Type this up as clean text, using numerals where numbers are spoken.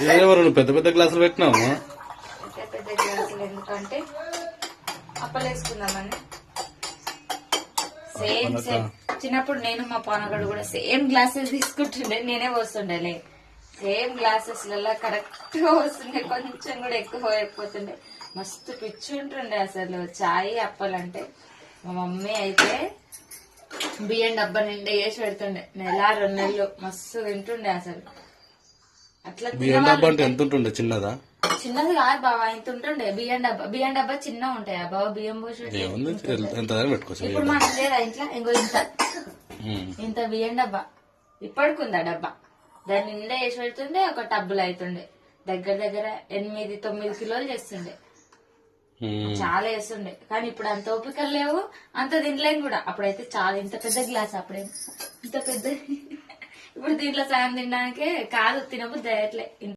ఎవరు పెద్ద పెద్ద గ్లాసులు పెట్టినావు? పెద్ద పెద్ద గ్లాసులు ఎందుకంటే అప్పలు వేసుకుందామని. సేమ్ సేమ్ చిన్నప్పుడు నేను మా పానగడు కూడా సేమ్ గ్లాసెస్ తీసుకుంటుండే, నేనే పోస్తుండేలే. సేమ్ గ్లాసెస్ లలో కరెక్ట్ గా వస్తుండే, కొంచెం కూడా ఎక్కువ అయిపోతుండే. మస్తు పిచ్చి ఉంటుండే అసలు చాయ్ అప్పలంటే. మా మమ్మీ అయితే బియ్యం డబ్బా నిండా వేసి పెడుతుండే, 1-2 నెలలు మస్తు తింటుండే అసలు. అట్లా ఎంత ఉంటుండే? చిన్నదా? చిన్నది కాదు బాబా, ఇంత ఉంటుండే బియ్యం డబ్బా చిన్న ఉంటాయి ఆ బాబా. బియ్యం పోసి ఇప్పుడు మనకు లేదా ఇంట్లో ఇంకో ఇంత బియ్యం డబ్బా ఇప్పటికుందా డబ్బా, దాని నిండా వేసి పెడుతుండే. ఒక టబ్బులు అవుతుండే, దగ్గర 8-9 కిలోలు చేస్తుండే. చాలా వేస్తుండే. కానీ ఇప్పుడు అంత ఓపికలు లేవు, అంత తినలేం కూడా. అప్పుడైతే చాలా ఇంత పెద్ద గ్లాస్, అప్పుడేం ఇంత పెద్ద. ఇప్పుడు దీంట్లో సాయం తినడానికే కాదు, తినబుద్ధి అయ్యట్లే.